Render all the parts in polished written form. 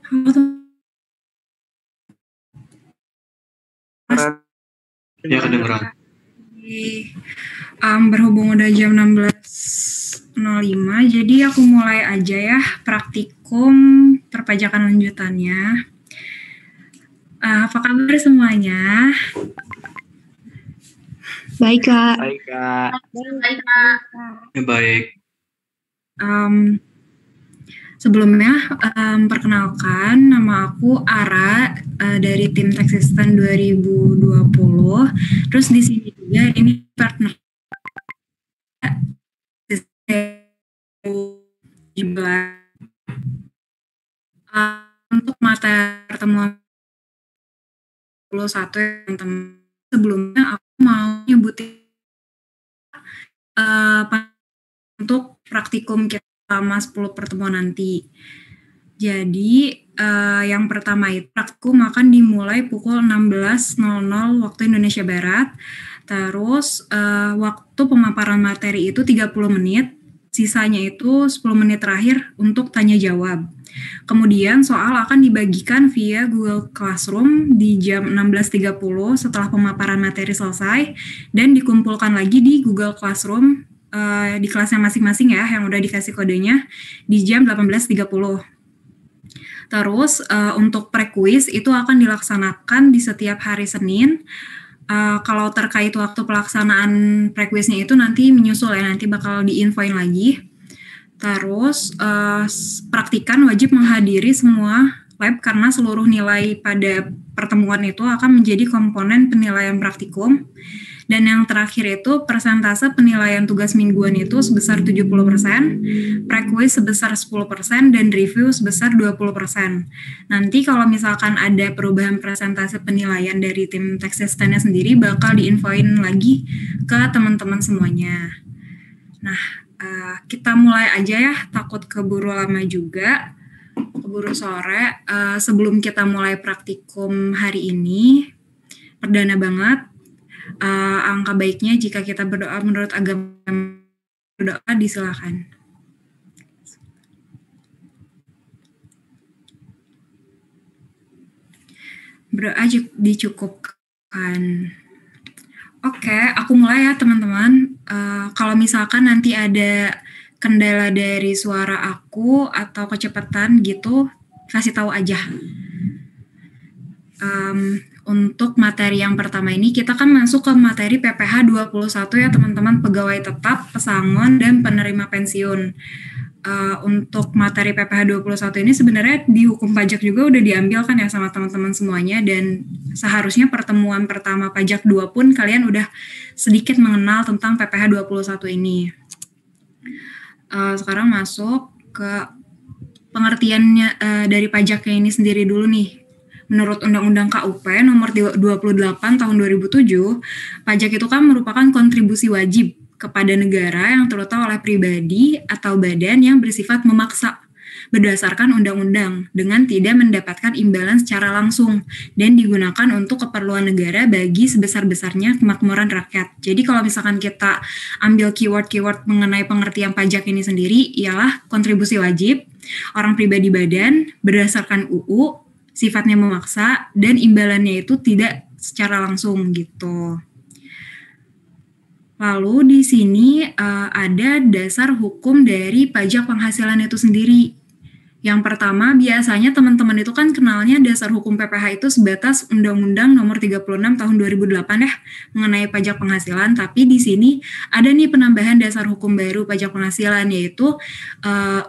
Halo, Mas. Ya, kedengeran. Berhubung udah jam 16.05, jadi aku mulai aja ya praktikum perpajakan lanjutannya. Apa kabar semuanya? Baik, Kak. Baik, Kak. Ya, baik. Sebelumnya, perkenalkan, nama aku Ara dari tim Tax Assistant 2020. Terus di sini juga ini partner untuk materi pertemuan 21 ya, teman-teman. Sebelumnya aku mau nyebutin untuk praktikum kita selama 10 pertemuan nanti. Jadi yang pertama itu praktikum akan dimulai pukul 16.00 waktu Indonesia Barat. Terus waktu pemaparan materi itu 30 menit, sisanya itu 10 menit terakhir untuk tanya jawab. Kemudian soal akan dibagikan via Google Classroom di jam 16.30 setelah pemaparan materi selesai dan dikumpulkan lagi di Google Classroom di kelasnya masing-masing ya, yang udah dikasih kodenya di jam 18.30. Terus untuk pre-quiz itu akan dilaksanakan di setiap hari Senin. Kalau terkait waktu pelaksanaan pre-quiznya itu nanti menyusul ya, nanti bakal diinfoin lagi. Terus praktikan wajib menghadiri semua lab karena seluruh nilai pada pertemuan itu akan menjadi komponen penilaian praktikum. Dan yang terakhir itu persentase penilaian tugas mingguan itu sebesar 70%, pre-quiz sebesar 10%, dan review sebesar 20%. Nanti kalau misalkan ada perubahan persentase penilaian dari tim Tax Assistant-nya sendiri bakal diinfoin lagi ke teman-teman semuanya. Nah, kita mulai aja ya, takut keburu lama juga, keburu sore. Sebelum kita mulai praktikum hari ini, perdana banget, angka baiknya jika kita berdoa menurut agama, berdoa disilakan. Berdoa dicukupkan. Oke, aku mulai ya teman-teman. Kalau misalkan nanti ada kendala dari suara aku atau kecepatan gitu, kasih tahu aja. Untuk materi yang pertama ini, kita kan masuk ke materi PPh 21 ya teman-teman, pegawai tetap, pesangon, dan penerima pensiun. Untuk materi PPh 21 ini sebenarnya di hukum pajak juga udah diambil kan ya sama teman-teman semuanya, dan seharusnya pertemuan pertama pajak 2 pun kalian udah sedikit mengenal tentang PPh 21 ini. Sekarang masuk ke pengertiannya dari pajaknya ini sendiri dulu nih. Menurut Undang-Undang KUP nomor 28 tahun 2007, pajak itu kan merupakan kontribusi wajib kepada negara yang terutama oleh pribadi atau badan yang bersifat memaksa berdasarkan undang-undang dengan tidak mendapatkan imbalan secara langsung dan digunakan untuk keperluan negara bagi sebesar-besarnya kemakmuran rakyat. Jadi kalau misalkan kita ambil keyword-keyword mengenai pengertian pajak ini sendiri, ialah kontribusi wajib, orang pribadi badan, berdasarkan UU, sifatnya memaksa, dan imbalannya itu tidak secara langsung gitu. Lalu di sini ada dasar hukum dari pajak penghasilan itu sendiri. Yang pertama, biasanya teman-teman itu kan kenalnya dasar hukum PPh itu sebatas Undang-Undang nomor 36 tahun 2008 ya, mengenai pajak penghasilan, tapi di sini ada nih penambahan dasar hukum baru pajak penghasilan, yaitu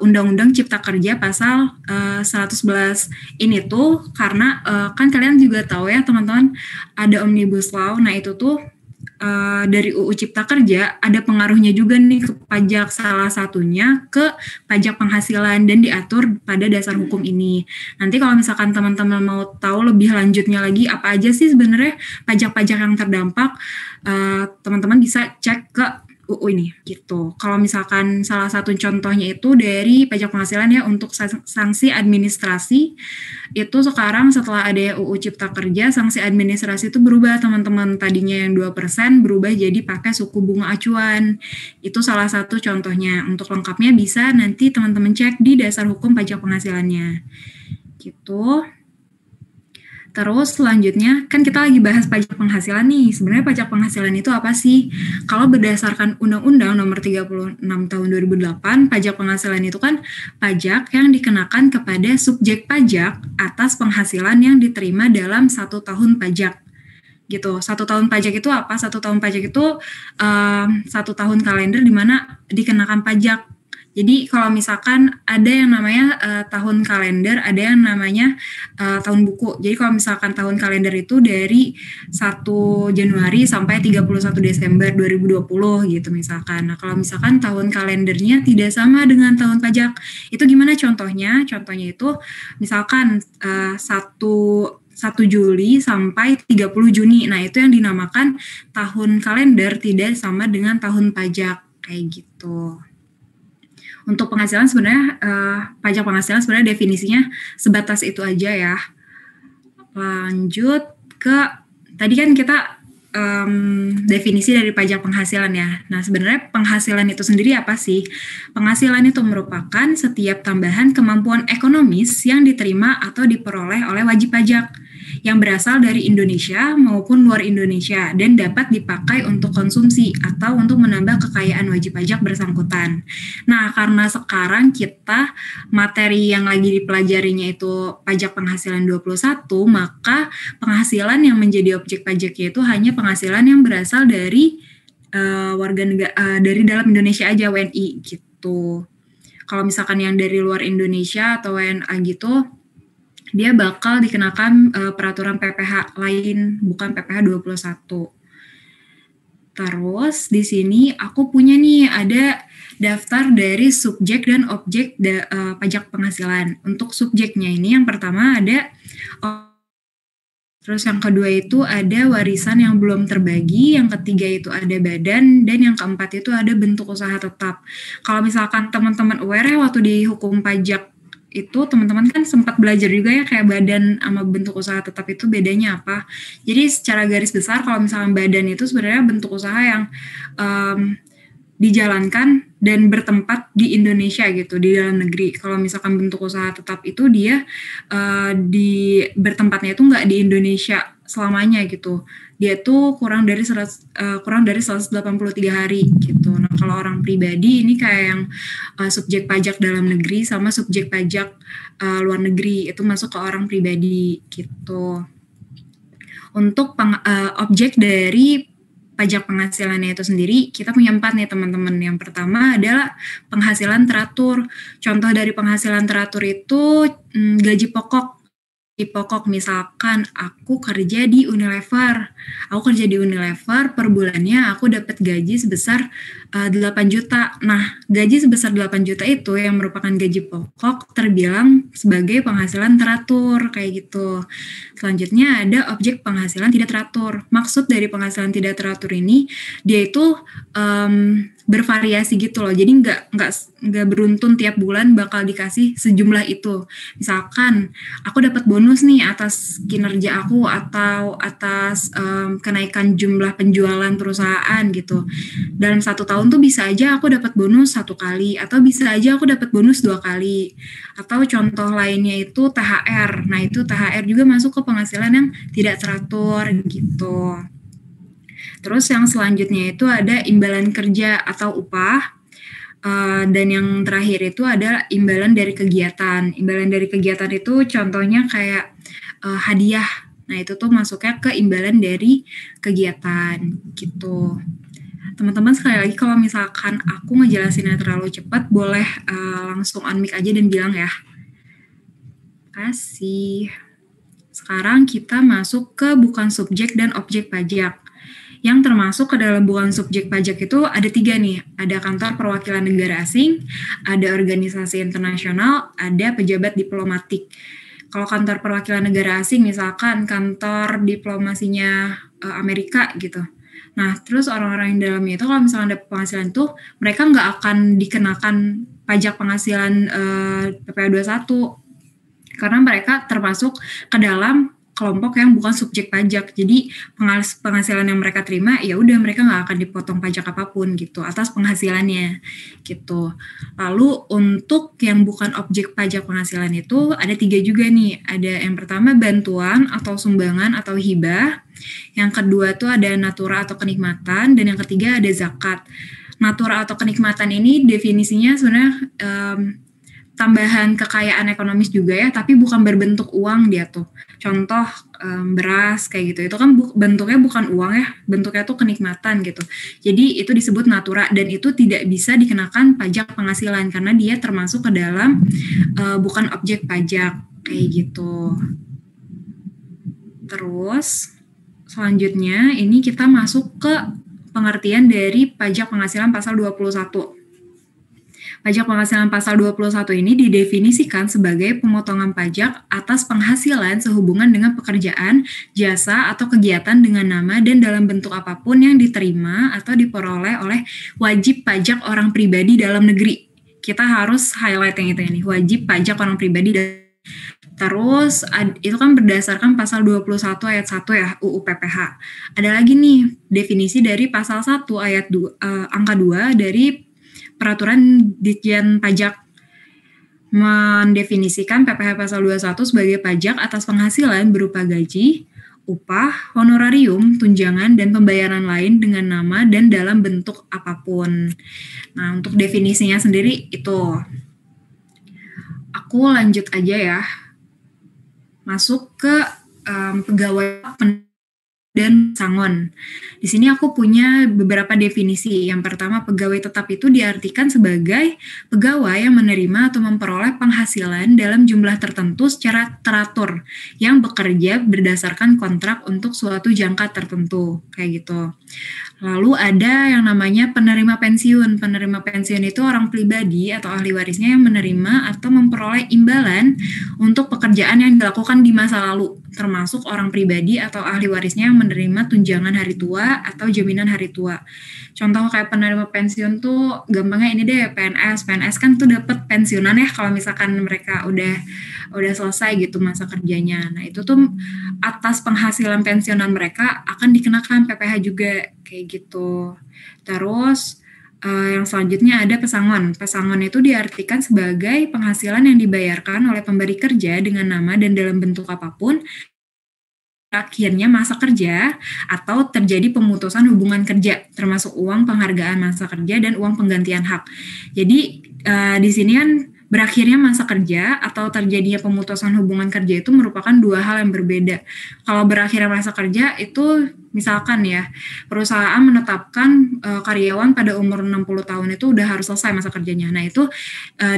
Undang-Undang Cipta Kerja pasal 111 ini tuh karena kan kalian juga tahu ya teman-teman, ada Omnibus Law, nah itu tuh dari UU Cipta Kerja ada pengaruhnya juga nih ke pajak, salah satunya ke pajak penghasilan dan diatur pada dasar hukum ini. Nanti kalau misalkan teman-teman mau tahu lebih lanjutnya lagi apa aja sih sebenarnya pajak-pajak yang terdampak, teman-teman bisa cek ke UU ini gitu. Kalau misalkan salah satu contohnya itu dari pajak penghasilan ya, untuk sanksi administrasi itu sekarang setelah ada UU Cipta Kerja, sanksi administrasi itu berubah teman-teman, tadinya yang 2% berubah jadi pakai suku bunga acuan. Itu salah satu contohnya. Untuk lengkapnya bisa nanti teman-teman cek di dasar hukum pajak penghasilannya gitu. Terus selanjutnya kan kita lagi bahas pajak penghasilan nih. Sebenarnya pajak penghasilan itu apa sih? Kalau berdasarkan Undang-Undang Nomor 36 Tahun 2008, pajak penghasilan itu kan pajak yang dikenakan kepada subjek pajak atas penghasilan yang diterima dalam 1 tahun pajak. Gitu. 1 tahun pajak itu apa? 1 tahun pajak itu 1 tahun kalender di mana dikenakan pajak. Jadi kalau misalkan ada yang namanya tahun kalender, ada yang namanya tahun buku. Jadi kalau misalkan tahun kalender itu dari 1 Januari sampai 31 Desember 2020 gitu misalkan. Nah kalau misalkan tahun kalendernya tidak sama dengan tahun pajak, itu gimana contohnya? Contohnya itu misalkan 1 Juli sampai 30 Juni. Nah, itu yang dinamakan tahun kalender tidak sama dengan tahun pajak. Kayak gitu. Untuk penghasilan sebenarnya, pajak penghasilan sebenarnya definisinya sebatas itu aja ya. Lanjut ke, tadi kan kita definisi dari pajak penghasilan ya. Nah, sebenarnya penghasilan itu sendiri apa sih? Penghasilan itu merupakan setiap tambahan kemampuan ekonomis yang diterima atau diperoleh oleh wajib pajak yang berasal dari Indonesia maupun luar Indonesia dan dapat dipakai untuk konsumsi atau untuk menambah kekayaan wajib pajak bersangkutan. Nah, karena sekarang kita materi yang lagi dipelajarinya itu pajak penghasilan 21, maka penghasilan yang menjadi objek pajaknya itu hanya penghasilan yang berasal dari warga negara dari dalam Indonesia aja, WNI gitu. Kalau misalkan yang dari luar Indonesia atau WNA gitu, dia bakal dikenakan peraturan PPh lain, bukan PPh 21. Terus di sini aku punya nih ada daftar dari subjek dan objek pajak penghasilan. Untuk subjeknya ini yang pertama ada, terus yang kedua itu ada warisan yang belum terbagi, yang ketiga itu ada badan, dan yang keempat itu ada bentuk usaha tetap. Kalau misalkan teman-teman aware ya waktu di hukum pajak itu teman-teman kan sempat belajar juga ya kayak badan sama bentuk usaha tetap itu bedanya apa. Jadi secara garis besar kalau misalkan badan itu sebenarnya bentuk usaha yang dijalankan dan bertempat di Indonesia gitu, di dalam negeri. Kalau misalkan bentuk usaha tetap itu dia bertempatnya itu nggak di Indonesia selamanya gitu. Dia tuh kurang dari 183 hari gitu. Nah, kalau orang pribadi ini kayak yang subjek pajak dalam negeri sama subjek pajak luar negeri itu masuk ke orang pribadi gitu. Untuk objek dari pajak penghasilannya itu sendiri, kita punya 4 nih teman-teman. Yang pertama adalah penghasilan teratur. Contoh dari penghasilan teratur itu gaji pokok. Gaji pokok misalkan aku kerja di Unilever. Per bulannya aku dapat gaji sebesar 8 juta. Nah, gaji sebesar 8 juta itu yang merupakan gaji pokok terbilang sebagai penghasilan teratur kayak gitu. Selanjutnya ada objek penghasilan tidak teratur. Maksud dari penghasilan tidak teratur ini dia itu bervariasi gitu loh. Jadi nggak beruntun tiap bulan bakal dikasih sejumlah itu. Misalkan aku dapat bonus nih atas kinerja aku atau atas kenaikan jumlah penjualan perusahaan gitu. Dalam 1 tahun tuh bisa aja aku dapat bonus 1 kali atau bisa aja aku dapat bonus 2 kali. Atau contoh lainnya itu THR. Nah, itu THR juga masuk ke penghasilan yang tidak teratur gitu. Terus yang selanjutnya itu ada imbalan kerja atau upah. Dan yang terakhir itu ada imbalan dari kegiatan. Imbalan dari kegiatan itu contohnya kayak hadiah. Nah, itu tuh masuknya ke imbalan dari kegiatan gitu. Teman-teman sekali lagi kalau misalkan aku ngejelasinnya terlalu cepat, boleh langsung unmic aja dan bilang ya. Kasih. Sekarang kita masuk ke bukan subjek dan objek pajak. Yang termasuk ke dalam bukan subjek pajak itu ada 3 nih. Ada kantor perwakilan negara asing, ada organisasi internasional, ada pejabat diplomatik. Kalau kantor perwakilan negara asing misalkan kantor diplomasinya Amerika gitu. Nah, terus orang-orang yang dalamnya itu kalau misalnya ada penghasilan tuh mereka nggak akan dikenakan pajak penghasilan PPh 21 karena mereka termasuk ke dalam kelompok yang bukan subjek pajak. Jadi penghasilan yang mereka terima ya udah mereka nggak akan dipotong pajak apapun gitu atas penghasilannya gitu. Lalu untuk yang bukan objek pajak penghasilan itu ada 3 juga nih. Ada yang pertama bantuan atau sumbangan atau hibah. Yang kedua tuh ada natura atau kenikmatan, dan yang ketiga ada zakat. Natura atau kenikmatan ini definisinya sebenarnya tambahan kekayaan ekonomis juga ya, tapi bukan berbentuk uang dia tuh. Contoh beras kayak gitu, itu kan bentuknya bukan uang ya, bentuknya tuh kenikmatan gitu. Jadi itu disebut natura, dan itu tidak bisa dikenakan pajak penghasilan karena dia termasuk ke dalam bukan objek pajak kayak gitu. Terus selanjutnya ini kita masuk ke pengertian dari pajak penghasilan pasal 21. Pajak penghasilan pasal 21 ini didefinisikan sebagai pemotongan pajak atas penghasilan sehubungan dengan pekerjaan, jasa, atau kegiatan dengan nama dan dalam bentuk apapun yang diterima atau diperoleh oleh wajib pajak orang pribadi dalam negeri. Kita harus highlight yang itu ini, wajib pajak orang pribadi. Terus itu kan berdasarkan pasal 21 ayat 1 ya, UU PPH. Ada lagi nih definisi dari pasal 1 ayat 2, angka 2 dari Peraturan Ditjen Pajak, mendefinisikan PPh pasal 21 sebagai pajak atas penghasilan berupa gaji, upah, honorarium, tunjangan, dan pembayaran lain dengan nama dan dalam bentuk apapun. Nah, untuk definisinya sendiri itu. Aku lanjut aja ya. Masuk ke pegawai dan pesangon. Di sini aku punya beberapa definisi. Yang pertama, pegawai tetap itu diartikan sebagai pegawai yang menerima atau memperoleh penghasilan dalam jumlah tertentu secara teratur, yang bekerja berdasarkan kontrak untuk suatu jangka tertentu, kayak gitu. Lalu ada yang namanya penerima pensiun. Penerima pensiun itu orang pribadi atau ahli warisnya yang menerima atau memperoleh imbalan untuk pekerjaan yang dilakukan di masa lalu, termasuk orang pribadi atau ahli warisnya yang menerima tunjangan hari tua atau jaminan hari tua. Contoh kayak penerima pensiun tuh gampangnya ini deh, PNS. PNS kan tuh dapat pensiunan ya kalau misalkan mereka udah selesai gitu masa kerjanya. Nah, itu tuh atas penghasilan pensiunan mereka akan dikenakan PPh juga kayak gitu. Terus yang selanjutnya ada pesangon. Pesangon itu diartikan sebagai penghasilan yang dibayarkan oleh pemberi kerja dengan nama dan dalam bentuk apapun akhirnya masa kerja atau terjadi pemutusan hubungan kerja, termasuk uang penghargaan masa kerja dan uang penggantian hak. Jadi di sini kan berakhirnya masa kerja atau terjadinya pemutusan hubungan kerja itu merupakan dua hal yang berbeda. Kalau berakhirnya masa kerja itu misalkan ya, perusahaan menetapkan karyawan pada umur 60 tahun itu udah harus selesai masa kerjanya. Nah itu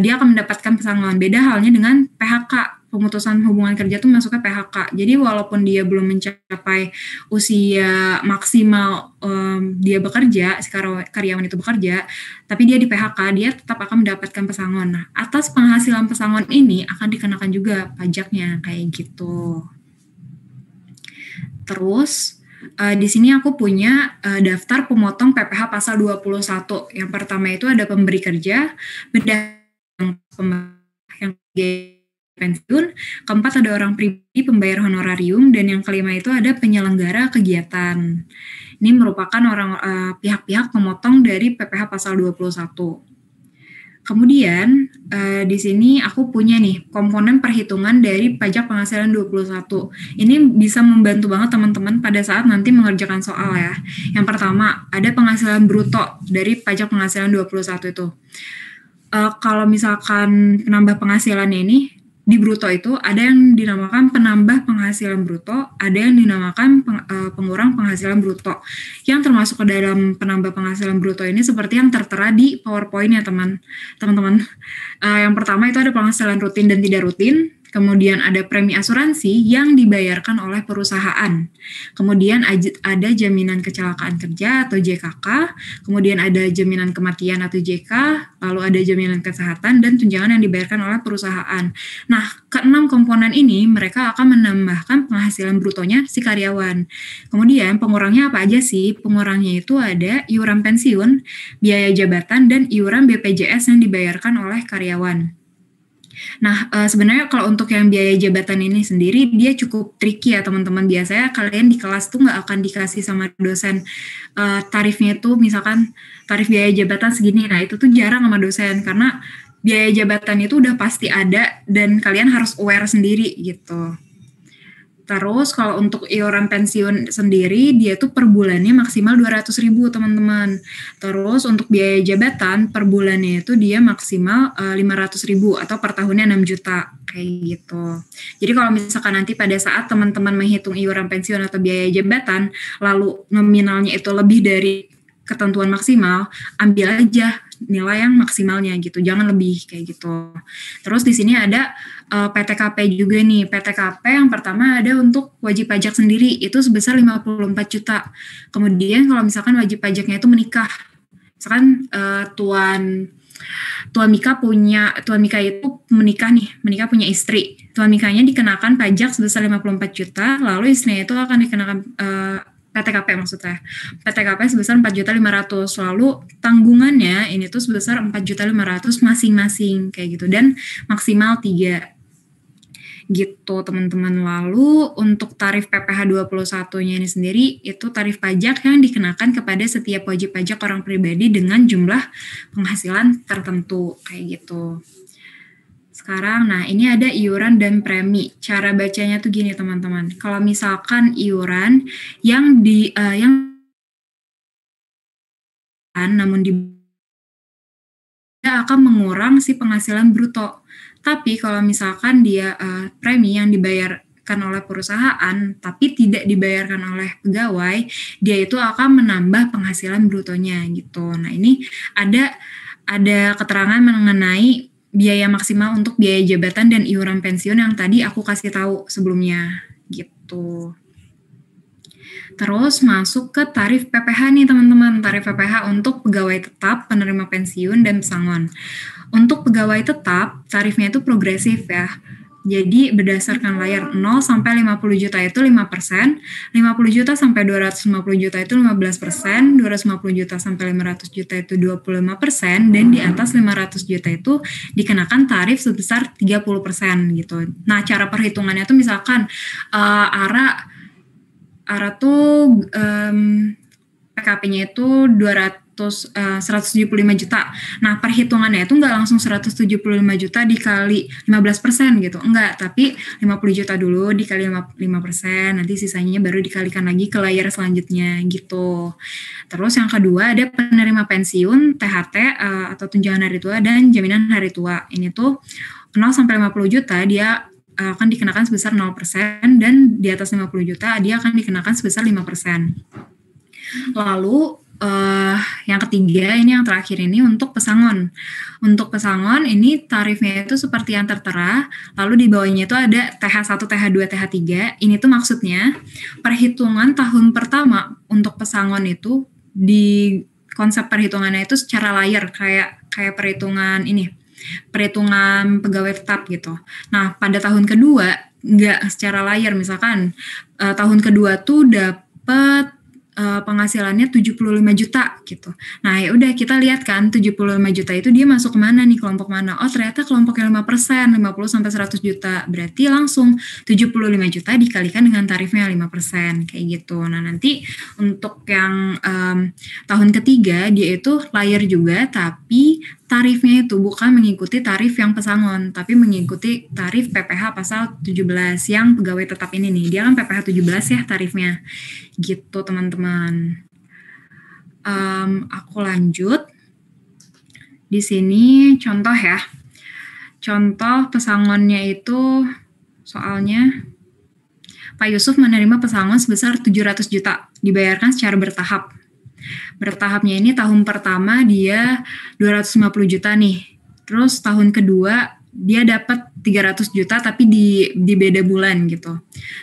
dia akan mendapatkan pesangon. Beda halnya dengan PHK. Pemutusan hubungan kerja itu masuknya PHK. Jadi walaupun dia belum mencapai usia maksimal dia bekerja, si karyawan itu bekerja, tapi dia di PHK, dia tetap akan mendapatkan pesangon. Nah, atas penghasilan pesangon ini akan dikenakan juga pajaknya kayak gitu. Terus di sini aku punya daftar pemotong PPh pasal 21. Yang pertama itu ada pemberi kerja, yang pensiun, keempat ada orang pribadi pembayar honorarium, dan yang kelima itu ada penyelenggara kegiatan. Ini merupakan pihak-pihak pemotong dari PPh pasal 21. Kemudian di sini aku punya nih komponen perhitungan dari pajak penghasilan 21. Ini bisa membantu banget teman-teman pada saat nanti mengerjakan soal ya. Yang pertama ada penghasilan bruto dari pajak penghasilan 21 itu. Kalau misalkan penambah penghasilannya ini di bruto itu ada yang dinamakan penambah penghasilan bruto, ada yang dinamakan pengurang penghasilan bruto. Yang termasuk ke dalam penambah penghasilan bruto ini seperti yang tertera di PowerPoint ya teman-teman. Yang pertama itu ada penghasilan rutin dan tidak rutin. Kemudian ada premi asuransi yang dibayarkan oleh perusahaan. Kemudian ada jaminan kecelakaan kerja atau JKK. Kemudian ada jaminan kematian atau JK. Lalu ada jaminan kesehatan dan tunjangan yang dibayarkan oleh perusahaan. Nah, keenam komponen ini mereka akan menambahkan penghasilan brutonya si karyawan. Kemudian pengurangnya apa aja sih? Pengurangnya itu ada iuran pensiun, biaya jabatan, dan iuran BPJS yang dibayarkan oleh karyawan. Nah, sebenarnya kalau untuk yang biaya jabatan ini sendiri, dia cukup tricky ya teman-teman. Biasanya kalian di kelas tuh nggak akan dikasih sama dosen tarifnya itu, misalkan tarif biaya jabatan segini. Nah, itu tuh jarang sama dosen, karena biaya jabatan itu udah pasti ada, dan kalian harus aware sendiri gitu. Terus kalau untuk iuran pensiun sendiri, dia tuh per bulannya maksimal 200.000 teman-teman. Terus untuk biaya jabatan per bulannya itu dia maksimal 500.000 atau per tahunnya 6 juta kayak gitu. Jadi kalau misalkan nanti pada saat teman-teman menghitung iuran pensiun atau biaya jabatan, lalu nominalnya itu lebih dari ketentuan maksimal, ambil aja nilai yang maksimalnya gitu, jangan lebih kayak gitu. Terus di sini ada PTKP juga nih. PTKP yang pertama ada untuk wajib pajak sendiri, itu sebesar 54 juta. Kemudian kalau misalkan wajib pajaknya itu menikah, misalkan Tuan Mika itu menikah punya istri. Tuan Mikanya dikenakan pajak sebesar 54 juta, lalu istrinya itu akan dikenakan PTKP maksudnya. PTKP sebesar 4.500.000. Lalu tanggungannya ini tuh sebesar 4.500.000 masing-masing kayak gitu, dan maksimal 3 gitu teman-teman. Lalu untuk tarif PPh 21-nya ini sendiri itu tarif pajak yang dikenakan kepada setiap wajib pajak orang pribadi dengan jumlah penghasilan tertentu kayak gitu. Sekarang, nah ini ada iuran dan premi. Cara bacanya tuh gini teman-teman. Kalau misalkan iuran yang namun dia akan mengurang si penghasilan bruto. Tapi kalau misalkan dia premi yang dibayarkan oleh perusahaan tapi tidak dibayarkan oleh pegawai, dia itu akan menambah penghasilan brutonya gitu. Nah ini ada keterangan mengenai biaya maksimal untuk biaya jabatan dan iuran pensiun yang tadi aku kasih tahu sebelumnya gitu. Terus masuk ke tarif PPh nih teman-teman. Tarif PPh untuk pegawai tetap, penerima pensiun, dan pesangon. Untuk pegawai tetap, tarifnya itu progresif ya. Jadi berdasarkan layar 0 sampai 50 juta itu 5%, 50 juta sampai 250 juta itu 15%, 250 juta sampai 500 juta itu 25%, dan di atas 500 juta itu dikenakan tarif sebesar 30% gitu. Nah, cara perhitungannya tuh misalkan ARA tuh PKP-nya itu 175 juta. Nah, perhitungannya itu nggak langsung 175 juta dikali 15% gitu. Enggak, tapi 50 juta dulu dikali 5%, nanti sisanya baru dikalikan lagi ke layar selanjutnya gitu. Terus yang kedua ada penerima pensiun, THT atau tunjangan hari tua, dan jaminan hari tua. Ini tuh 0 sampai 50 juta dia akan dikenakan sebesar 0%, dan di atas 50 juta dia akan dikenakan sebesar 5%. Lalu yang ketiga, ini yang terakhir ini untuk pesangon. Untuk pesangon ini tarifnya itu seperti yang tertera, lalu di bawahnya itu ada TH1, TH2, TH3. Ini tuh maksudnya perhitungan tahun pertama untuk pesangon itu di konsep perhitungannya itu secara layar, kayak perhitungan pegawai tetap gitu. Nah, pada tahun kedua nggak secara layar, misalkan tahun kedua tuh dapat penghasilannya 75 juta gitu. Nah, ya udah kita lihat kan 75 juta itu dia masuk kemana nih, kelompok mana? Oh, ternyata kelompok yang 5%, 50 sampai 100 juta. Berarti langsung 75 juta dikalikan dengan tarifnya 5% kayak gitu. Nah, nanti untuk yang tahun ketiga dia itu layar juga, tapi tarifnya itu bukan mengikuti tarif yang pesangon, tapi mengikuti tarif PPh pasal 17 yang pegawai tetap ini nih. Dia kan PPh 17 ya tarifnya. Gitu teman-teman. Aku lanjut. Di sini contoh ya. Contoh pesangonnya itu soalnya Pak Yusuf menerima pesangon sebesar 700 juta dibayarkan secara bertahap. Bertahapnya ini tahun pertama dia 250 juta nih. Terus tahun kedua dia dapat 300 juta tapi di beda bulan gitu.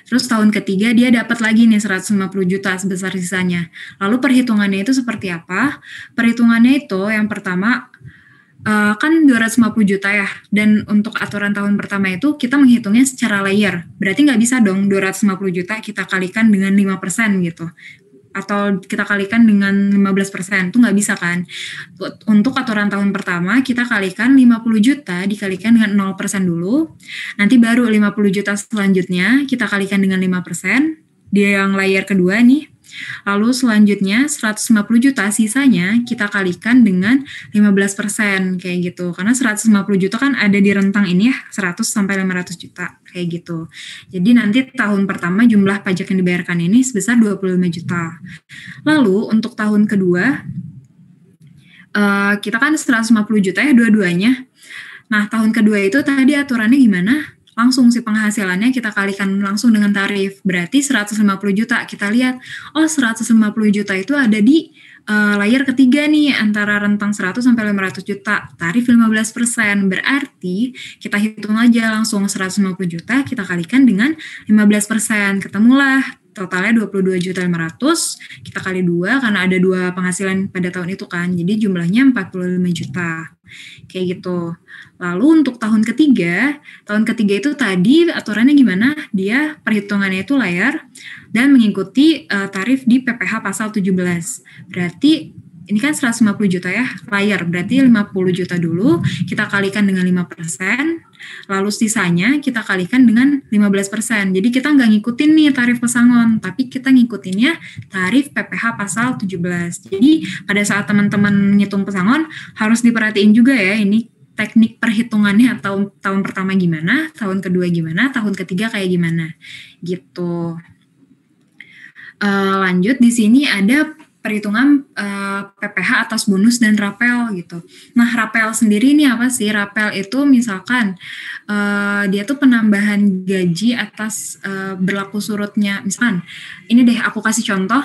Terus tahun ketiga dia dapat lagi nih 150 juta sebesar sisanya. Lalu perhitungannya itu seperti apa? Perhitungannya itu yang pertama kan 250 juta ya, dan untuk aturan tahun pertama itu kita menghitungnya secara layer. Berarti nggak bisa dong 250 juta kita kalikan dengan 5% gitu. atau kita kalikan dengan 15%, itu nggak bisa kan. Untuk aturan tahun pertama kita kalikan 50 juta dikalikan dengan 0% dulu, nanti baru 50 juta selanjutnya kita kalikan dengan 5%, dia yang layer kedua nih. Lalu selanjutnya 150 juta sisanya kita kalikan dengan 15% kayak gitu. Karena 150 juta kan ada di rentang ini ya, 100 sampai 500 juta kayak gitu. Jadi nanti tahun pertama jumlah pajak yang dibayarkan ini sebesar 25 juta. Lalu untuk tahun kedua kita kan 150 juta ya dua-duanya. Nah tahun kedua itu tadi aturannya gimana? Langsung si penghasilannya kita kalikan langsung dengan tarif. Berarti 150 juta. Kita lihat, 150 juta itu ada di layer ketiga nih, antara rentang 100 sampai 500 juta. Tarif 15%. Berarti kita hitung aja langsung 150 juta, kita kalikan dengan 15%. Ketemulah totalnya 22.500.000, kita kali 2 karena ada 2 penghasilan pada tahun itu kan. Jadi jumlahnya 45 juta. Kayak gitu. Lalu untuk tahun ketiga itu tadi aturannya gimana? Dia perhitungannya itu layar dan mengikuti tarif di PPh pasal 17. Berarti ini kan 150 juta ya, layar. Berarti 50 juta dulu, kita kalikan dengan 5%, lalu sisanya kita kalikan dengan 15%. Jadi kita nggak ngikutin nih tarif pesangon, tapi kita ngikutinnya tarif PPh pasal 17. Jadi pada saat teman-teman ngitung pesangon, harus diperhatiin juga ya, ini teknik perhitungannya atau tahun pertama gimana, tahun kedua gimana, tahun ketiga kayak gimana, gitu. Lanjut, di sini ada perhitungan PPh atas bonus dan rapel gitu. Nah, rapel sendiri ini apa sih? Rapel itu misalkan dia tuh penambahan gaji atas berlaku surutnya. Misalkan, ini deh aku kasih contoh,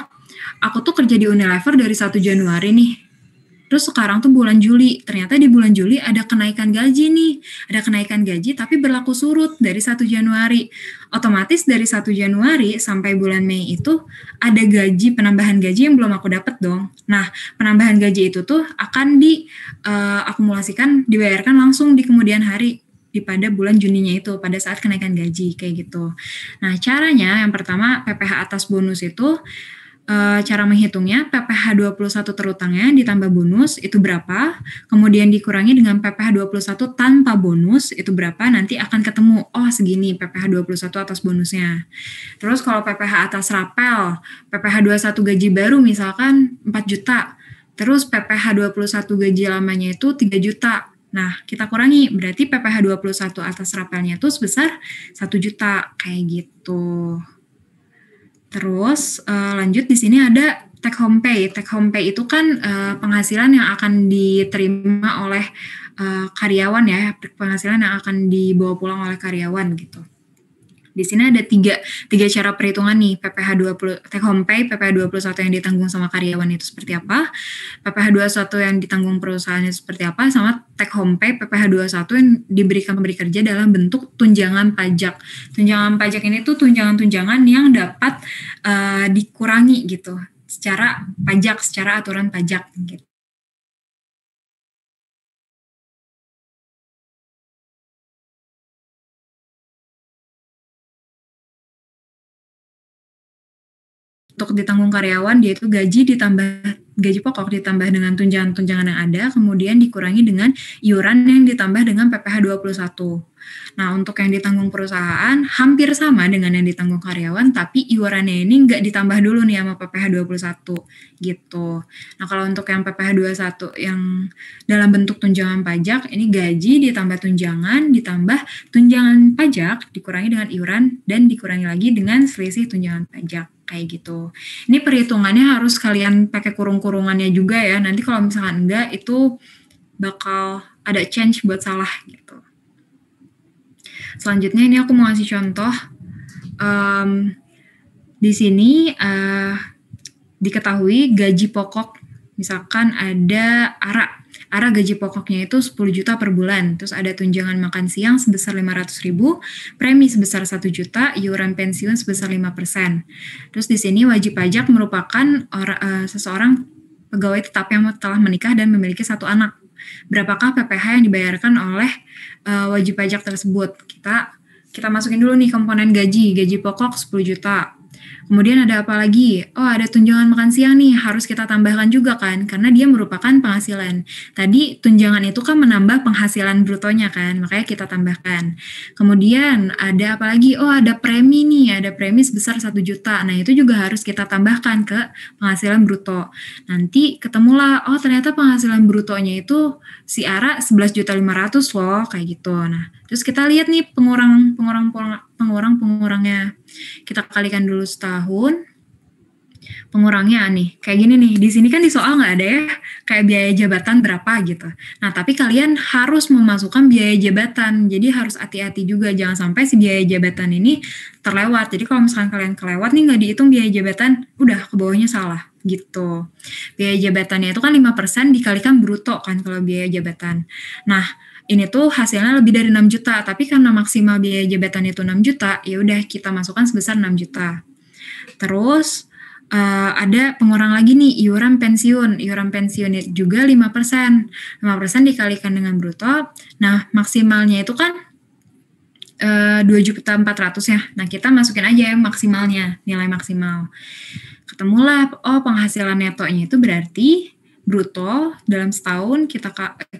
aku tuh kerja di Unilever dari 1 Januari nih. Terus sekarang tuh bulan Juli, ternyata di bulan Juli ada kenaikan gaji nih. Ada kenaikan gaji tapi berlaku surut dari 1 Januari. Otomatis dari 1 Januari sampai bulan Mei itu ada gaji, penambahan gaji yang belum aku dapat dong. Nah, penambahan gaji itu tuh akan diakumulasikan, dibayarkan langsung di kemudian hari pada bulan Juninya itu, pada saat kenaikan gaji, kayak gitu. Nah, caranya yang pertama PPh atas bonus itu, cara menghitungnya PPh 21 terutangnya ditambah bonus itu berapa, kemudian dikurangi dengan PPh 21 tanpa bonus itu berapa, nanti akan ketemu segini PPh 21 atas bonusnya. Terus kalau PPh atas rapel, PPh 21 gaji baru misalkan 4 juta, terus PPh 21 gaji lamanya itu 3 juta. Nah, kita kurangi, berarti PPh 21 atas rapelnya itu sebesar 1 juta, kayak gitu. Terus lanjut di sini ada take home pay. Take home pay itu kan penghasilan yang akan diterima oleh karyawan ya, penghasilan yang akan dibawa pulang oleh karyawan gitu. Di sini ada tiga cara perhitungan nih, PPh 20 take home pay, PPh 21 yang ditanggung sama karyawan itu seperti apa, PPh 21 yang ditanggung perusahaannya seperti apa, sama take home pay PPh 21 yang diberikan pemberi kerja dalam bentuk tunjangan pajak. Tunjangan pajak ini tuh tunjangan-tunjangan yang dapat dikurangi gitu secara pajak, secara aturan pajak gitu. Untuk ditanggung karyawan, dia itu gaji pokok ditambah dengan tunjangan-tunjangan yang ada, kemudian dikurangi dengan iuran yang ditambah dengan PPh 21. Nah, untuk yang ditanggung perusahaan hampir sama dengan yang ditanggung karyawan, tapi iurannya ini nggak ditambah dulu nih sama PPh 21 gitu. Nah, kalau untuk yang PPh 21 yang dalam bentuk tunjangan pajak, ini gaji ditambah tunjangan pajak dikurangi dengan iuran dan dikurangi lagi dengan selisih tunjangan pajak. Kayak gitu. Ini perhitungannya harus kalian pakai kurung-kurungannya juga ya. Nanti kalau misalkan enggak, itu bakal ada change buat salah gitu. Selanjutnya ini aku mau ngasih contoh. Di sini diketahui gaji pokok, misalkan ada ARA gaji pokoknya itu 10 juta per bulan, terus ada tunjangan makan siang sebesar 500.000, premi sebesar 1 juta, iuran pensiun sebesar 5%. Terus di sini wajib pajak merupakan seseorang pegawai tetap yang telah menikah dan memiliki 1 anak. Berapakah PPh yang dibayarkan oleh wajib pajak tersebut? Kita masukin dulu nih komponen gaji pokok 10 juta. Kemudian ada apa lagi? Oh, ada tunjangan makan siang nih, harus kita tambahkan juga kan, karena dia merupakan penghasilan. Tadi tunjangan itu kan menambah penghasilan brutonya kan, makanya kita tambahkan. Kemudian ada apa lagi? Oh, ada premi nih, ada premi sebesar 1 juta. Nah, itu juga harus kita tambahkan ke penghasilan bruto. Nanti ketemulah, oh ternyata penghasilan brutonya itu si Ara 11.500.000 loh, kayak gitu. Nah, terus kita lihat nih pengurangnya. Kita kalikan dulu setahun. Pengurangnya nih, kayak gini nih. Di sini kan di soal nggak ada ya, kayak biaya jabatan berapa gitu. Nah, tapi kalian harus memasukkan biaya jabatan. Jadi harus hati-hati juga, jangan sampai si biaya jabatan ini terlewat. Jadi kalau misalkan kalian kelewat nih nggak dihitung biaya jabatan, udah ke bawahnya salah gitu. Biaya jabatannya itu kan 5% dikalikan bruto kan kalau biaya jabatan. Nah, ini tuh hasilnya lebih dari 6 juta, tapi karena maksimal biaya jabatan itu 6 juta, ya udah kita masukkan sebesar 6 juta. Terus ada pengurang lagi nih, iuran pensiun. Iuran pensiun juga 5%. 5% dikalikan dengan bruto. Nah, maksimalnya itu kan 2.400.000 ya. Nah, kita masukin aja yang maksimalnya, nilai maksimal. Ketemulah, oh penghasilan netonya itu berarti bruto dalam setahun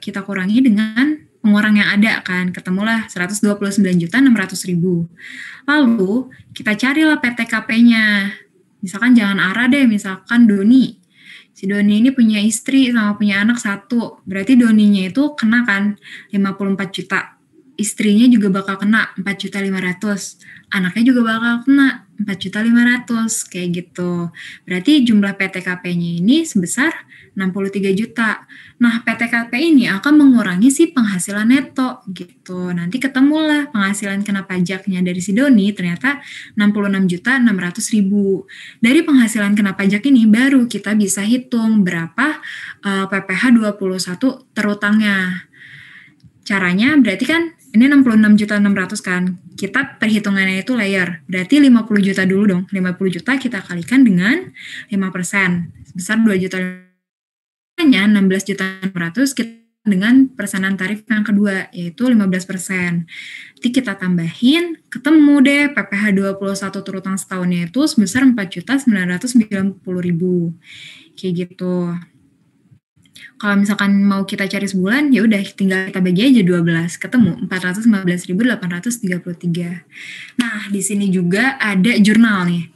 kita kurangi dengan pengurang yang ada kan, ketemulah 129.600.000. Lalu kita carilah PTKP-nya. Misalkan jangan Ara deh, misalkan Doni. Si Doni ini punya istri sama punya anak 1. Berarti Doninya itu kena kan 54 juta. Istrinya juga bakal kena 4.500.000. Anaknya juga bakal kena 4.500.000 kayak gitu. Berarti jumlah PTKP-nya ini sebesar 63 juta. Nah, PTKP ini akan mengurangi si penghasilan neto gitu. Nanti ketemulah penghasilan kena pajaknya dari si Doni ternyata 66.600.000. Dari penghasilan kena pajak ini baru kita bisa hitung berapa PPh 21 terutangnya. Caranya berarti kan ini 66.600.000 kan. Kita perhitungannya itu layer. Berarti 50 juta dulu dong. 50 juta kita kalikan dengan 5%. Sebesar 2 juta. 16.600.000 kita dengan persenan tarif yang kedua, yaitu 15%. Nanti kita tambahin, ketemu deh PPh 21 terutang setahunnya itu sebesar 4.990.000. Kayak gitu. Kalau misalkan mau kita cari sebulan, ya udah tinggal kita bagi aja 12, ketemu 415.833. Nah, di sini juga ada jurnal nih.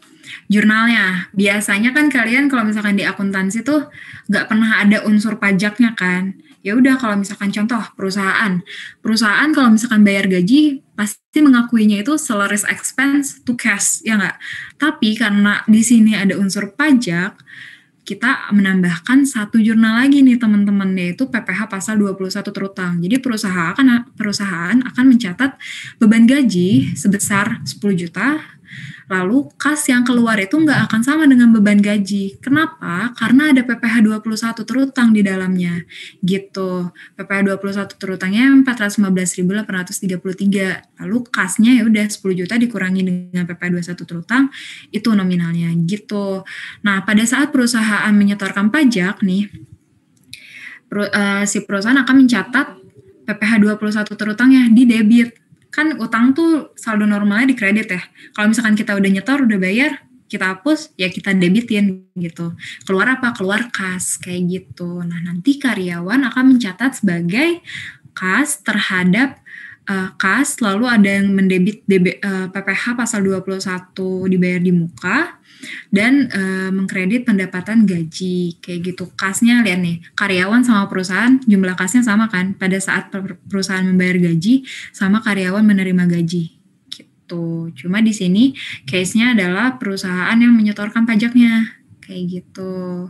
Jurnalnya, biasanya kan kalian kalau misalkan di akuntansi tuh nggak pernah ada unsur pajaknya kan. Ya udah kalau misalkan contoh perusahaan kalau misalkan bayar gaji pasti mengakuinya itu salaries expense to cash, ya nggak? Tapi karena di sini ada unsur pajak, kita menambahkan satu jurnal lagi nih teman-teman, yaitu PPh pasal 21 terutang. Jadi perusahaan akan mencatat beban gaji sebesar 10 juta, lalu kas yang keluar itu nggak akan sama dengan beban gaji. Kenapa? Karena ada PPh 21 terutang di dalamnya. Gitu. PPh 21 terutangnya 415.833. Lalu kasnya ya udah 10 juta dikurangi dengan PPh 21 terutang, itu nominalnya gitu. Nah, pada saat perusahaan menyetorkan pajak nih, si perusahaan akan mencatat PPh 21 terutangnya di debit. Kan utang tuh saldo normalnya di kredit ya. Kalau misalkan kita udah nyetor, udah bayar, kita hapus, ya kita debitin gitu. Keluar apa? Keluar kas, kayak gitu. Nah, nanti karyawan akan mencatat sebagai kas terhadap kas, lalu ada yang mendebit PPh pasal 21 dibayar di muka, dan mengkredit pendapatan gaji, kayak gitu. Kasnya lihat nih, karyawan sama perusahaan jumlah kasnya sama kan pada saat perusahaan membayar gaji sama karyawan menerima gaji gitu. Cuma di sini case-nya adalah perusahaan yang menyetorkan pajaknya, kayak gitu.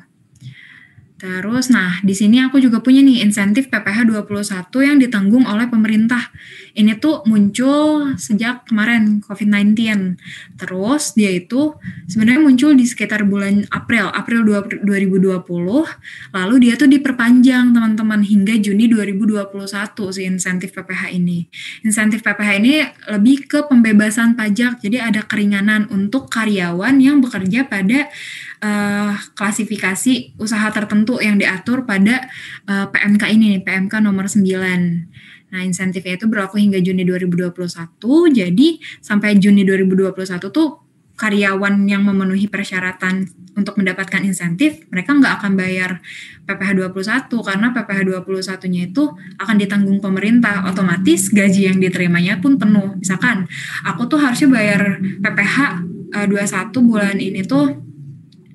Terus, nah di sini aku juga punya nih insentif PPh 21 yang ditanggung oleh pemerintah. Ini tuh muncul sejak kemarin COVID-19. Terus dia itu sebenarnya muncul di sekitar bulan April 2020. Lalu dia tuh diperpanjang teman-teman hingga Juni 2021 si insentif PPh ini. Insentif PPh ini lebih ke pembebasan pajak. Jadi ada keringanan untuk karyawan yang bekerja pada klasifikasi usaha tertentu yang diatur pada PMK ini nih, PMK nomor 9. Nah, insentifnya itu berlaku hingga Juni 2021. Jadi sampai Juni 2021 tuh karyawan yang memenuhi persyaratan untuk mendapatkan insentif, mereka nggak akan bayar PPh 21 karena PPh 21-nya itu akan ditanggung pemerintah, otomatis gaji yang diterimanya pun penuh. Misalkan aku tuh harusnya bayar PPh 21 bulan ini tuh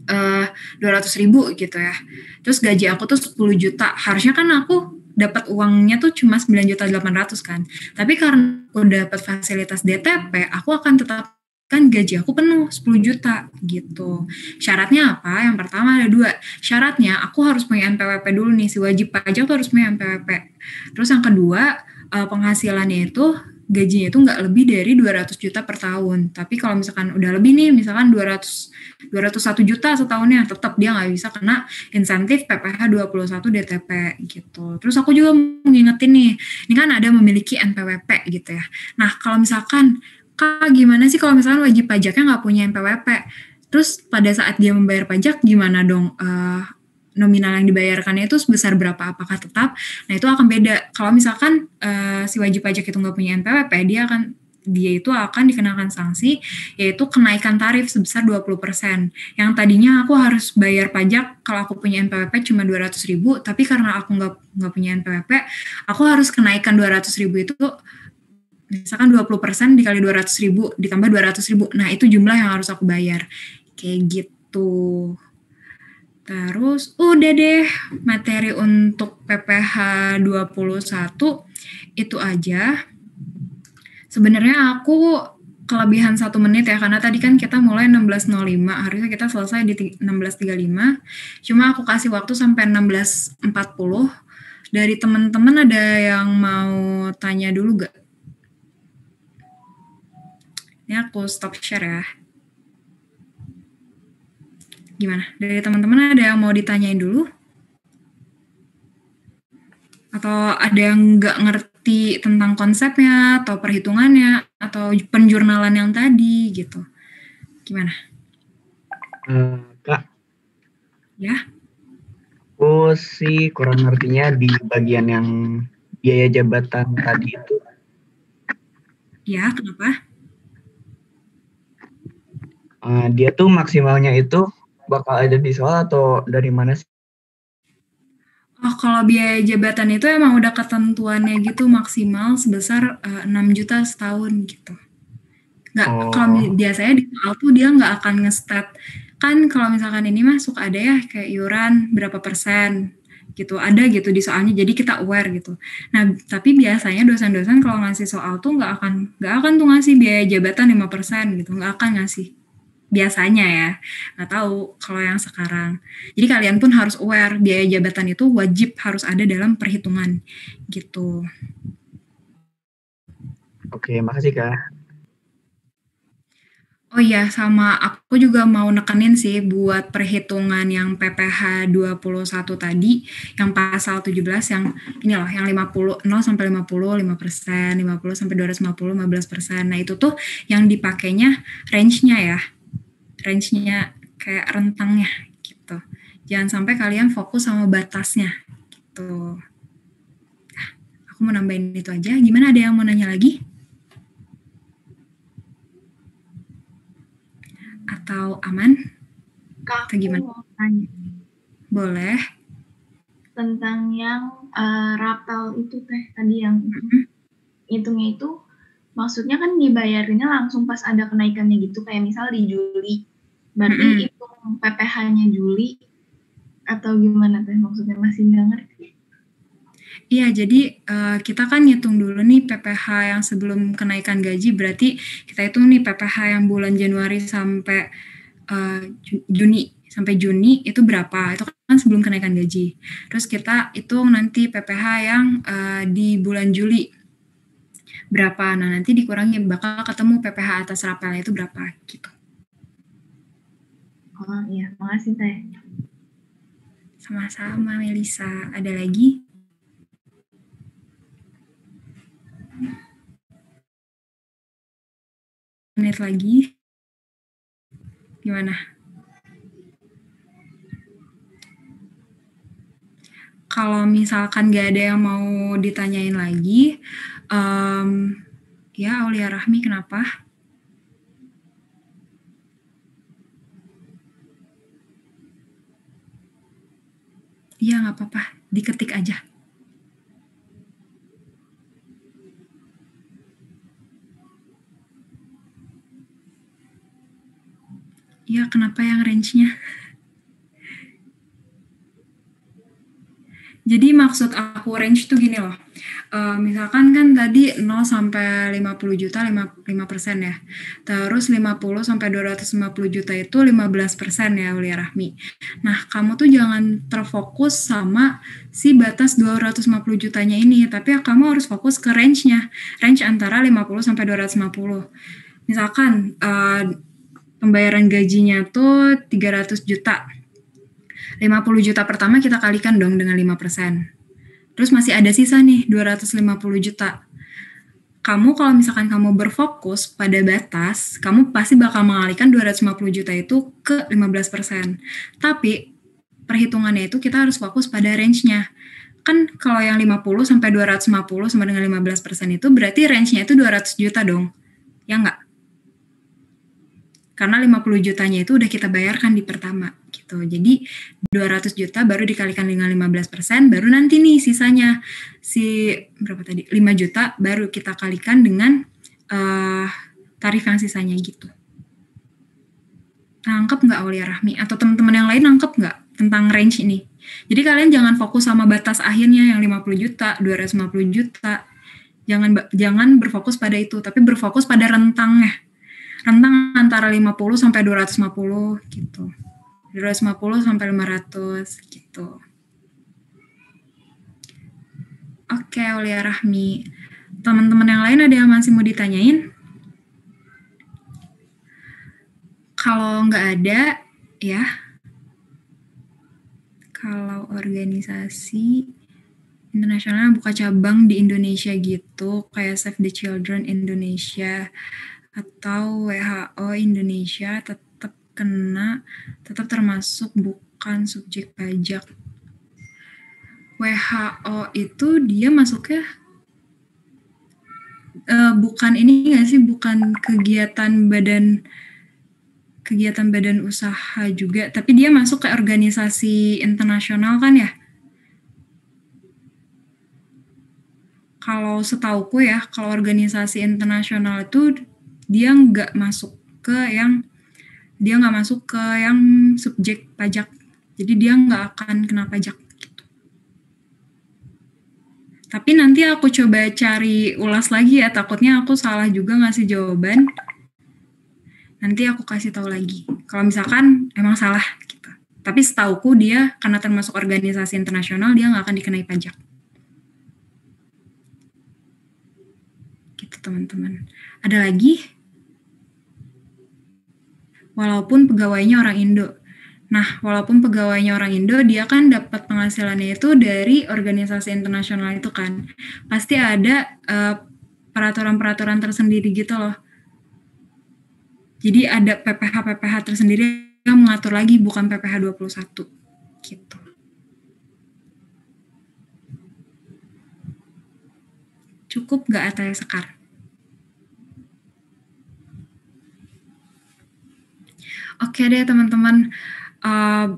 200.000 gitu ya. Terus gaji aku tuh 10 juta. Harusnya kan aku dapat uangnya tuh cuma 9.800.000 kan. Tapi karena aku dapat fasilitas DTP, aku akan tetap kan gaji aku penuh 10 juta gitu. Syaratnya apa? Yang pertama ada 2. Syaratnya aku harus punya NPWP dulu nih, si wajib pajak tuh harus punya NPWP. Terus yang kedua, penghasilannya itu gajinya itu nggak lebih dari 200 juta per tahun. Tapi kalau misalkan udah lebih nih, misalkan 201 juta setahunnya, tetap dia nggak bisa kena insentif PPh 21 DTP gitu. Terus aku juga mengingetin nih, ini kan ada memiliki NPWP gitu ya. Nah kalau misalkan, Kak gimana sih kalau misalkan wajib pajaknya nggak punya NPWP? Terus pada saat dia membayar pajak gimana dong? Nominal yang dibayarkannya itu sebesar berapa? Apakah tetap? Nah itu akan beda. Kalau misalkan si wajib pajak itu nggak punya NPWP, dia itu akan dikenakan sanksi, yaitu kenaikan tarif sebesar 20%. Yang tadinya aku harus bayar pajak kalau aku punya NPWP cuma 200.000, tapi karena aku nggak punya NPWP, aku harus kenaikan 200.000 itu misalkan 20% dikali 200.000 ditambah 200.000. Nah itu jumlah yang harus aku bayar. Kayak gitu. Terus udah deh materi untuk PPh 21 itu aja. Sebenarnya aku kelebihan 1 menit ya, karena tadi kan kita mulai 16.05, harusnya kita selesai di 16.35. Cuma aku kasih waktu sampai 16.40. Dari teman-teman ada yang mau tanya dulu gak? Ini aku stop share ya. Gimana? Dari teman-teman ada yang mau ditanyain dulu? Atau ada yang nggak ngerti tentang konsepnya, atau perhitungannya, atau penjurnalan yang tadi gitu? Gimana? Kak? Ya? Aku sih kurang ngertinya di bagian yang biaya jabatan tadi itu. Ya, kenapa? Dia tuh maksimalnya itu bakal ada di soal atau dari mana sih? Oh, kalau biaya jabatan itu emang udah ketentuannya gitu, maksimal sebesar 6 juta setahun gitu. Kalau biasanya di soal tuh dia nggak akan nge-stat. Kan kalau misalkan ini mah suka ada ya kayak iuran berapa persen gitu, ada gitu di soalnya, jadi kita aware gitu. Nah, tapi biasanya dosen-dosen kalau ngasih soal tuh nggak akan tuh ngasih biaya jabatan 5% gitu, nggak akan ngasih. Biasanya ya, nggak tahu kalau yang sekarang. Jadi kalian pun harus aware, biaya jabatan itu wajib harus ada dalam perhitungan gitu. Oke, makasih Kak. Oh iya, sama aku juga mau nekenin sih buat perhitungan yang PPh 21 tadi, yang pasal 17 yang ini loh, yang 50, 0 sampai 50, 5%, 50 sampai 250, 15%. Nah itu tuh yang dipakainya range-nya ya, range-nya kayak rentangnya gitu. Jangan sampai kalian fokus sama batasnya gitu. Nah, aku mau nambahin itu aja. Gimana, ada yang mau nanya lagi? Atau aman? Kak, atau gimana? Mau tanya. Boleh. Tentang yang rapel itu teh tadi yang hitungnya itu, maksudnya kan dibayarinnya langsung pas ada kenaikannya gitu, kayak misal di Juli. Berarti hitung PPh-nya Juli atau gimana teh, maksudnya masih nggak ngerti. Iya, jadi kita kan ngitung dulu nih PPh yang sebelum kenaikan gaji, berarti kita hitung nih PPh yang bulan Januari sampai Juni itu berapa, itu kan sebelum kenaikan gaji. Terus kita hitung nanti PPh yang di bulan Juli berapa, nah nanti dikurangi bakal ketemu PPh atas rapelnya itu berapa gitu. Oh iya, makasih teh. Sama-sama Melisa. Ada lagi? Menit lagi. Gimana? Kalau misalkan gak ada yang mau ditanyain lagi, ya Aulia Rahmi kenapa? Iya, nggak apa-apa. Diketik aja. Iya, kenapa yang range-nya? Jadi maksud aku range tuh gini loh. Misalkan kan tadi 0 sampai 50 juta 5% ya. Terus 50 sampai 250 juta itu 15% ya Aulia Rahmi. Nah, kamu tuh jangan terfokus sama si batas 250 jutanya ini, tapi kamu harus fokus ke range-nya. Range antara 50 sampai 250. Misalkan pembayaran gajinya tuh 300 juta. 50 juta pertama kita kalikan dong dengan 5%. Terus masih ada sisa nih 250 juta. Kamu kalau misalkan kamu berfokus pada batas, kamu pasti bakal mengalihkan 250 juta itu ke 15%. Tapi perhitungannya itu kita harus fokus pada range-nya. Kan kalau yang 50 sampai 250 sama dengan 15% itu berarti range-nya itu 200 juta dong. Ya enggak? Karena 50 jutanya itu udah kita bayarkan di pertama gitu. Jadi 200 juta baru dikalikan dengan 15%, baru nanti nih sisanya si berapa tadi? 5 juta baru kita kalikan dengan tarif yang sisanya gitu. Nangkep nggak Aulia Rahmi? Atau teman-teman yang lain nangkep nggak tentang range ini? Jadi kalian jangan fokus sama batas akhirnya yang 50 juta, 250 juta. Jangan berfokus pada itu, tapi berfokus pada rentangnya. Rentang antara 50 sampai 250 gitu. 250 sampai 500 gitu. Oke, Aulia Rahmi. Teman-teman yang lain ada yang masih mau ditanyain? Kalau nggak ada, ya. Kalau organisasi internasional buka cabang di Indonesia gitu, kayak Save the Children Indonesia, atau WHO Indonesia tetap termasuk bukan subjek pajak. WHO itu dia masuknya bukan ini nggak sih, bukan kegiatan badan usaha juga, tapi dia masuk ke organisasi internasional kan ya? Kalau setauku ya, kalau organisasi internasional itu dia nggak masuk ke yang subjek pajak, jadi dia nggak akan kena pajak gitu. Tapi nanti aku coba cari ulas lagi ya, takutnya aku salah juga ngasih jawaban. Nanti aku kasih tahu lagi kalau misalkan emang salah gitu. Tapi setauku dia karena termasuk organisasi internasional, dia nggak akan dikenai pajak gitu teman-teman. Ada lagi? Walaupun pegawainya orang Indo. Nah, walaupun pegawainya orang Indo, dia kan dapat penghasilannya itu dari organisasi internasional itu kan. Pasti ada peraturan-peraturan tersendiri gitu loh. Jadi ada PPh tersendiri yang mengatur lagi, bukan PPh 21 gitu. Cukup nggak Ataya Sekar? Oke deh teman-teman,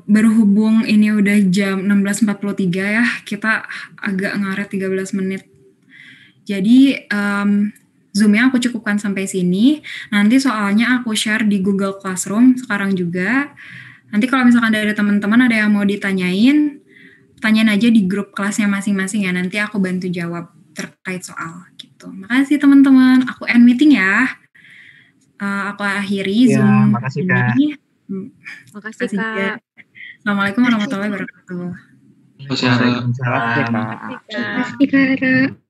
berhubung ini udah jam 16.43 ya, kita agak ngaret 13 menit. Jadi Zoom-nya aku cukupkan sampai sini. Nanti soalnya aku share di Google Classroom sekarang juga. Nanti kalau misalkan dari teman-teman ada yang mau ditanyain, tanyain aja di grup kelasnya masing-masing ya. Nanti aku bantu jawab terkait soal gitu. Makasih teman-teman. Aku end meeting ya. Aku akhiri Zoom makasih, Kak. ini. Makasih, Kak. Assalamualaikum warahmatullahi wabarakatuh. Waalaikumsalam. Waalaikumsalam. Makasih, Kak.